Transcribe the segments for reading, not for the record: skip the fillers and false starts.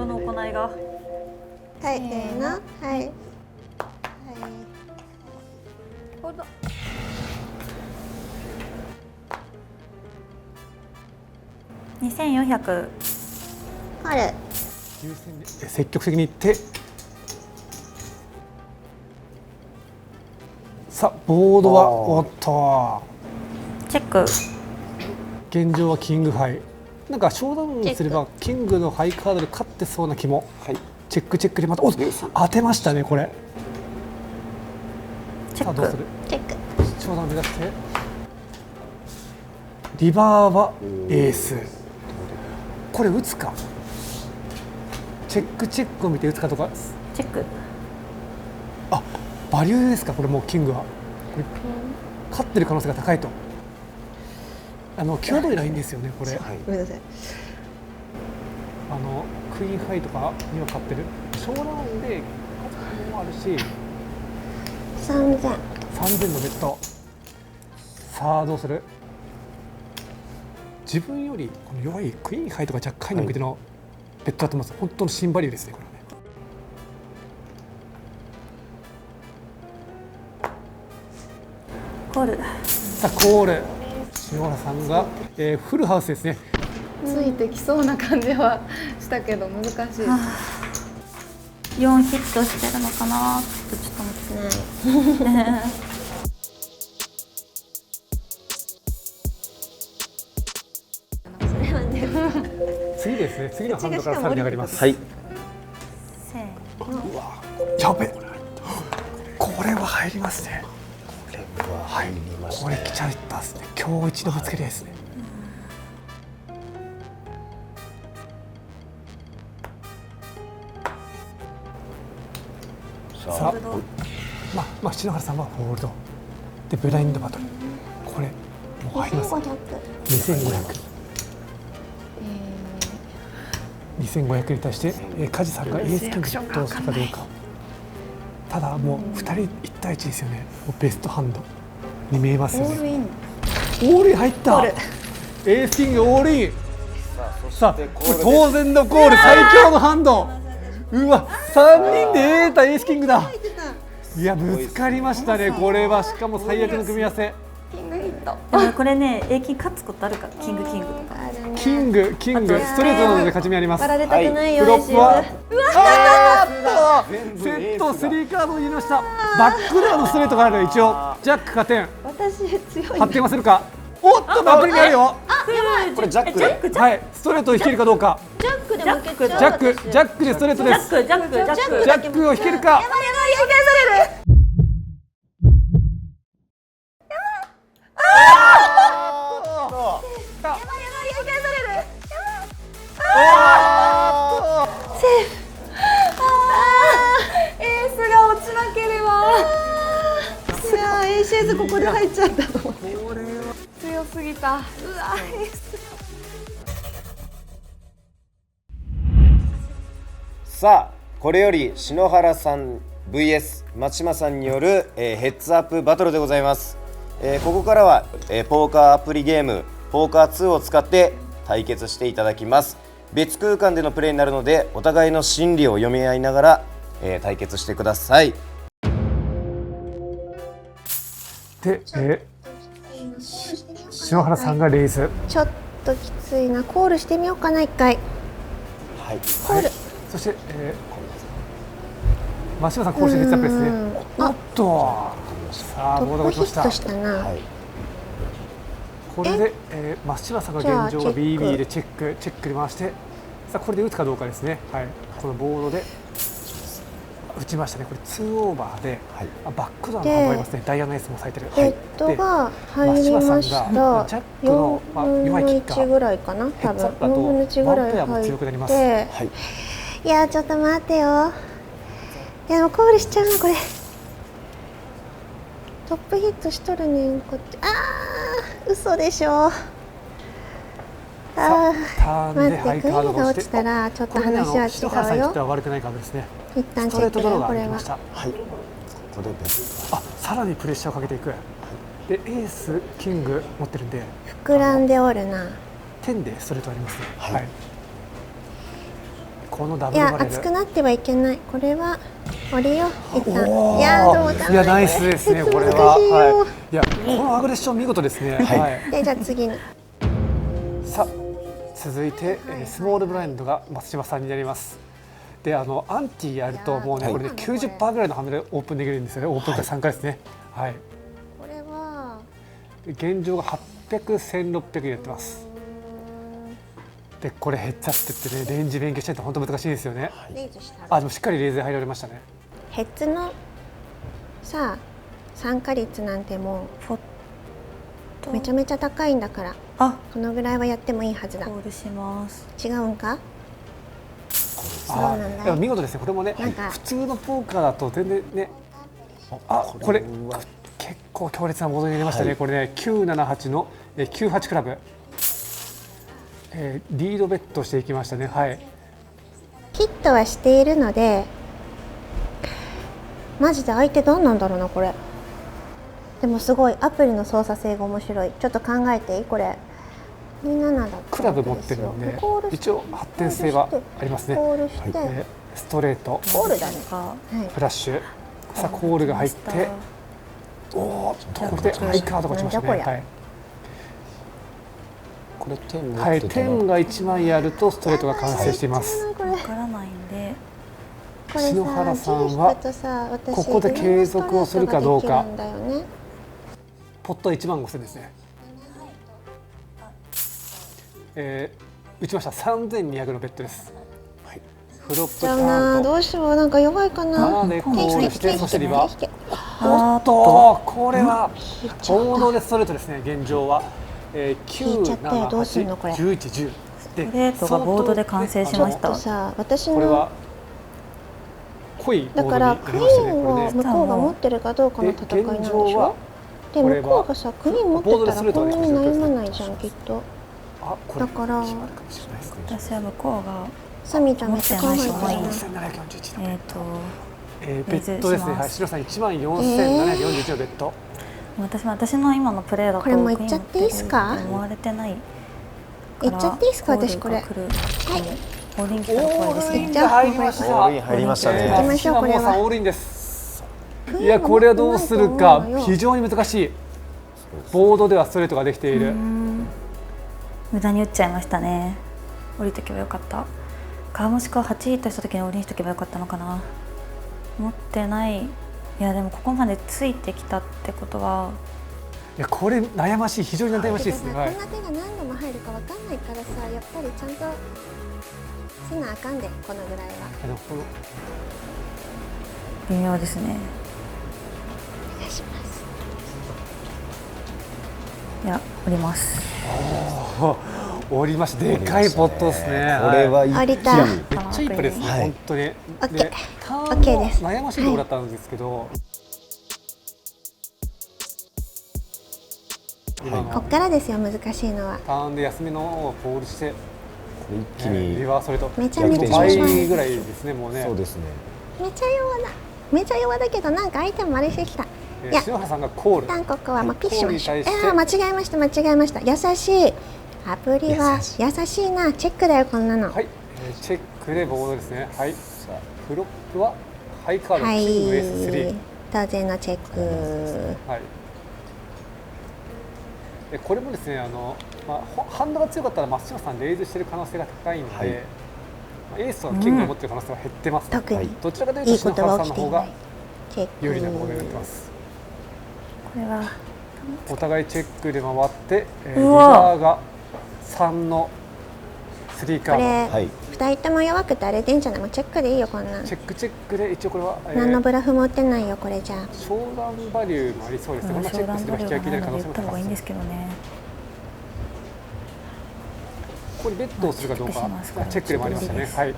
の行いが。はい、せーの、はい。ホールド。2400。コール。優先で積極的にいって、さあボードはおっとチェック。現状はキングハイ。なんかショーダウンすればキングのハイカードで勝ってそうな気も。はい。チェックチェックでまたお当てましたねこれ。チェック。さあどうする。チェック。ショーダウン目指してリバーはエース。これ打つか。チェックチェックを見て打つかとか。チェック。あ、バリューですかこれもうキングは。これ勝ってる可能性が高いと。際どいラインですよねこれ。ごめんなさい。クイーンハイとかには勝ってる。小ラウンで勝つのもあるし。3000。3000のベッド。さあどうする。自分よりこの弱いクイーンハイとかジャックハイに向けてのベッドだと思います。本当の新バリューですねこれはね。コール。さあコール。篠原さんが、フルハウスですね。ついてきそうな感じはしたけど難しい。4ヒットしてるのかなってちょっと思ってない。それはね。次ですね。次のハンドからさらに上がります。はい。せーの。やべ。これは入りますね。入りましたね。これ来ちゃったですね。今日一のぶつけりですね。さあ、まあ篠原さんはホールドでブラインドバトル。これもう入ります。2500。2500に対して梶さんがエースキングどうするかどうか。ただもう2人1対1ですよね。もうベストハンドに見えますよね。オールイン。オールイン入った。エースキングオールイン。さあこれ当然のコール、最強のハンド。うわ3人で得たエースキングだ。いやぶつかりましたねこれは。しかも最悪の組み合わせ。キングヒット。でもこれね、永久勝つことあるか、キングとか。キングストレートなので勝ち目あります。割られたくないよ。フロップはセット3カードを入れました。バックダウンのストレートがある。一応ジャック加点。私強い。発展はするか。おっとバックにあるよ。これジャックで。はい、ストレートを引けるかどうか。ジャックで負けちゃう。ジャックでストレートです。ジャックを引けるか。エースが落ちなければ。いやー、エーシェーズここで入っちゃったの。強すぎた。うわエース。さあこれより篠原さん VS 松島さんによる、ヘッズアップバトルでございます。ここからは、ポーカーアプリゲームポーカー2を使って対決していただきます。別空間でのプレーになるのでお互いの心理を読み合いながら、対決してください。で、篠原さんがレイズ。ちょっときついな。コールしてみようかな一回。はい。コール。そして、松島さんこうしてヘッズアップですね。おっとさあボードが落ちました。トップヒットしたな。はい。これで、松島さんが現状は BB でチェックで回して、さあこれで打つかどうかですね。はい、このボードで打ちましたね。これ2オーバーで、はい、バックダウンが頑張りますね。ダイヤのエースも咲いてる。ヘッドが入りました。ジャックの4分の1ぐらいかな。多分4分の1ぐらい入って。いやちょっと待ってよ。いやもうコールしちゃうなこれ。トップヒットしとるねんこっち。嘘でしょ。待ってクイーンが落ちたらちょっと話は違うよ。篠原さんにとっては悪くないカードですね。一旦チェックだよこれは。はい。ここでさらにプレッシャーをかけていく。でエースキング持ってるんで膨らんでおるな。10でストレートありますね。はい。このダブいやルバレル。熱くなってはいけない。これは降りよう一旦。おーいやどうだ。いやナイスですねこれは。難しいよはい。いやこのアグレッション見事ですね。はい。でじゃあ次に。さあ続いて、スモールブラインドが松島さんになります。でアンティやるともうね、これで 90% ぐらいのハンドルオープンできるんですよね。オープンが3回ですね。はい。これは現状が800、1600になってます。でこれヘッズアップってねレンジ勉強しないと本当難しいんですよね。レイズしたら。あでもしっかりレーズ入られましたね。ヘッズのさあ参加率なんてもうめちゃめちゃ高いんだから。あ、このぐらいはやってもいいはずだ。コールします。違うんか？そうあなんだでも見事ですね。これもねなんか普通のポーカーだと全然ね。これ結構強烈なボードに入れましたね。これね978の98クラブ。リードベットしていきましたね。はい。ヒットはしているので、マジで相手何なんだろうなこれ。でもすごいアプリの操作性が面白い。ちょっと考えていいこれ。27だったクラブ持ってるんでコールして一応発展性はありますね。コールして、ストレート、コールだね。がフラッシュ、さあコールが入って、おーっとここでハイカードが落ちましたね。なんじゃこりゃはい。これ点持はい、ってたな。点が1枚あるとストレートが完成しています。これわからないんで、これ篠原さ、さんはジェイクとさ、私ここで継続をするかどうかグリーンストレートができるんだよね。ポット15000ですね。打ちました。3200のベッドです。はい。フロップタじゃあーな、ンとどうしよう、なんか弱いかタな。ーンでコールしてそしてリバー。あーっとおっとこれは引いちゃった王道でストレートですね。現状は引いちゃったよどうすんのこれ978 11 10でストレートがボードで完成しちょっましたとさ、私のこれは濃いボードにだからなクイりましたね。ーンをこれね向こうが持ってるかどうかの戦いなんでしょ。でこれは向こうがさクイーン持ってたらこんなに悩まないじゃんきっと。あこれだから決まるかもしれないですね。私は向こうがサミちゃんめっちゃ考えてる持ってないな。 4741のレベッドですね。はい、白さん14741のベッド。私の今のプレーだとこれもいっちゃっていいっすかクイーン持ってると思われてないから。いっちゃっていいっすか私これ。コールが来るかも。オールイン来たら怖いですね。じゃあ入りました。オールイン入りましたね。行きましょうこれはさんオールインです。いやこれはどうするか非常に難しい。ボードではストレートができている。無駄に打っちゃいましたね。降りとけばよかった。かもしくは8ヒットした時に降りにしとけばよかったのかな。持ってない。いやでもここまでついてきたってことは。いやこれ悩ましい、非常に悩ましいですね。はい。こんな手が何度も入るかわかんないからさ、やっぱりちゃんとせなあかんでこのぐらいは。あのこの微妙ですね。お願いします。いや降ります。降りました。でかいポットですね。これは降りた。めっちゃいいプレーですね。はい本当に。オッケーでターンも OK です悩ましいところだったんですけど。今のこっからですよ難しいのは。ターンで休みのをコールして、一気にリバーストレート。めちゃめちゃ倍弱い。ぐらいですねもうね。そうですね。めちゃ弱だ。めちゃ弱だけどなんか相手もあれしてきた。いや篠原さんがコール。一旦ここはもうピッシュマッシュ。コールに対して間違えました間違えました。優しい。アプリは優しいな。チェックだよこんなの。はい、チェックでボードですね。はい。フロップはハイカード、はいキング S3。当然のチェック。はい。これもですね、ハンドが強かったら松島さんレイズしている可能性が高いので、はいエースとキングを持っている可能性は減ってます。特にどちらかというといいこと篠原が起きていないさんの方が。チェック。有利なボードになってます。これはお互いチェックで回って、リうわバーが3の3カこれ、ーはい。二人とも弱くてあれでいいんじゃない？もうチェックでいいよこんなんド。チェックで一応これは、何のブラフも打ってないよこれじゃあ。商談バリューもありそうですね。こんなチェックすれば引き分けになる可能性も高いです言った方がいいんです。けどね。ここにベットをするかどうかチェックしますこれチェックでもありましたね。チはい。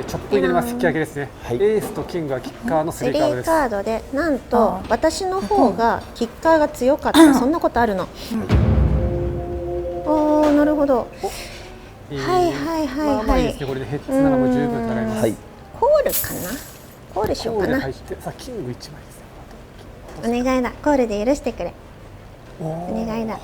チョップになります。引き分けですね。はいエースとキングはキッカーのス3リーカードです。カードでなんとあ私の方がキッカーが強かったそんなことあるの。おーなるほど。はいはいはいまあまあいいですね。これでヘッズならもう十分戦います。はい。コールかな。コールしようかな。コールで入ってさあキング1枚ですね。お願いだコールで許してくれ。おお願いだ。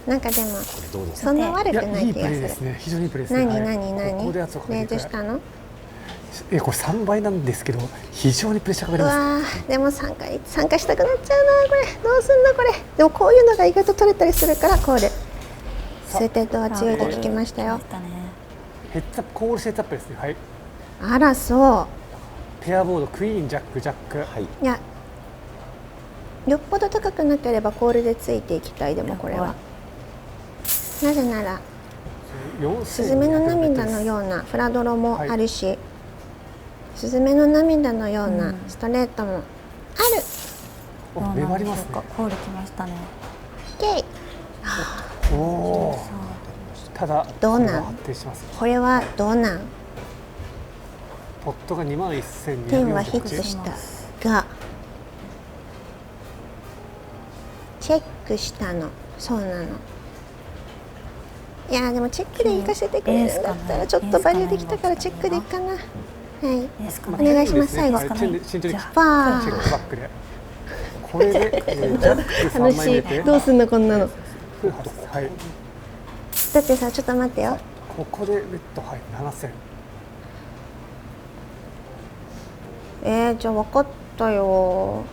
なんかでもどうですか。そんな悪くいやいいプない気がする。レーですね。非常にいいプレーですね。何はい何何ここで圧をかけていくレーズしたの？これ3倍なんですけど非常にプレッシャーかかうります。わーでも参加したくなっちゃうなこれ。どうすんのこれ。でもこういうのが意外と取れたりするからコール。スーテッドは強いと聞きましたよ。ヘッズアップコールセットアップですね。はい。あらそペアボードクイーンジャックジャック。はい。う。いやよっぽど高くなければコールでついていきたい。でもこれはなぜならスズメの涙のようなフラドロもあるし、スズメの涙のようなストレートもある。お粘りますね。コールきましたね。ケイおお。ただどうなん発展します。これはどうなん。ポットが21,248。ピンはヒットしたがチェックしたの。そうなの。いやでもチェックで行かせてくれるんだったらちょっとバリューできたからチェックでいいかな。はいお願いします最後。慎重にチェックババッークで。これでジャック3枚楽しい。入れて。どうすんのこんなの。はい。だってさちょっと待ってよ。ここでレッドはい7,000。じゃあ分かったよ。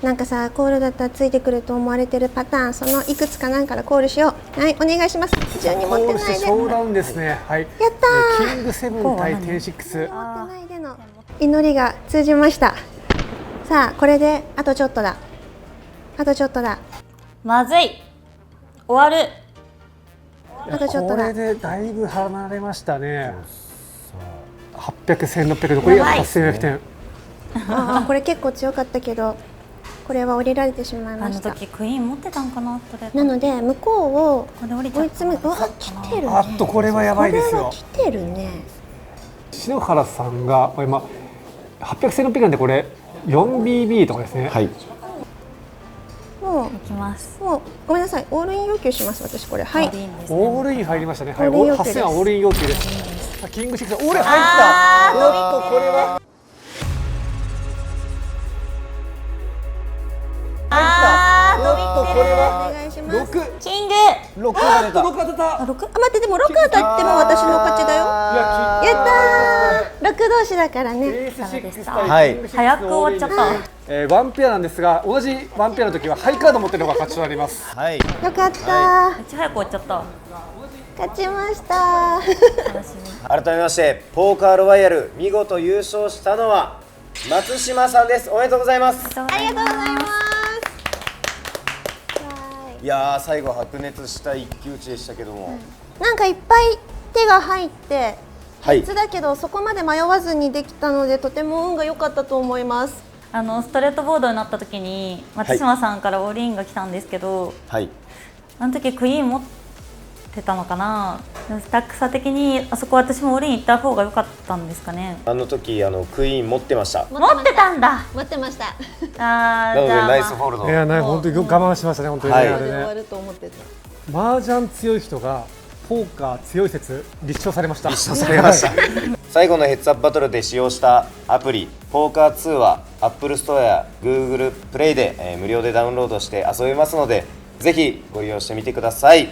なんかさコールだったらついてくると思われてるパターン、そのいくつかなんからコールしよう。はいお願いします。12持ってないで。ショーダウンですね。はい。やったー。キング7対10-6。持ってないでの祈りが通じました。さあこれであとちょっとだ。あとちょっとだ。まずい。終わる。あとちょっとだ。これでだいぶ離れましたね。800、1600残り8,400点。あこれ結構強かったけどこれは降りられてしまいました。時クイーン持ってたんかなと。なので向こうをここで降りちゃった追い詰め、うわ来てるね。あっとこれはやばいですよ。これは来てるね。篠原さんが今800、1600なんでこれ 4BB とかですね。はい。も行きます。うごめんなさいオールイン要求します私これ。はい。オオールイン入りましたね。はい。オールイン要求です8,000はオールイン要求です。キング6オールイン入った。おっとこれは。これおは願いします。6キング。が出た。6当たった。あ待ってでも6当たっても私の勝ちだよ。やったー。6同士だからね。エース6はい対早く終わっちゃった。ワンペアなんですが同じワンペアの時はハイカード持ってるのが勝ちとなります。はい。よかったー。めっちゃ早く終わっちゃった。勝ちました改めましてポーカーロワイヤル見事優勝したのは松島さんです。おめでとうございます。ありがとうございます。いやー最後白熱した一騎打ちでしたけども、なんかいっぱい手が入ってはい別だけどそこまで迷わずにできたのでとても運が良かったと思います。ストレートボードになった時に松島さんからオールインが来たんですけど、はいあの時クイーン持ってたのかな。スタック差的にあそこ私もオールイン行った方が良かったんですかね。あの時クイーン持ってました。持ってたんだ。持ってました。ななのでナイスフォールド。いやね本当に我慢しましたね本当にね、はいあれね。ると思ってた。麻雀強い人がポーカー強い説立証されました。立証されました最後のヘッズアップバトルで使用したアプリポーカー2は Apple Store や Google プレイで、無料でダウンロードして遊べますのでぜひご利用してみてください。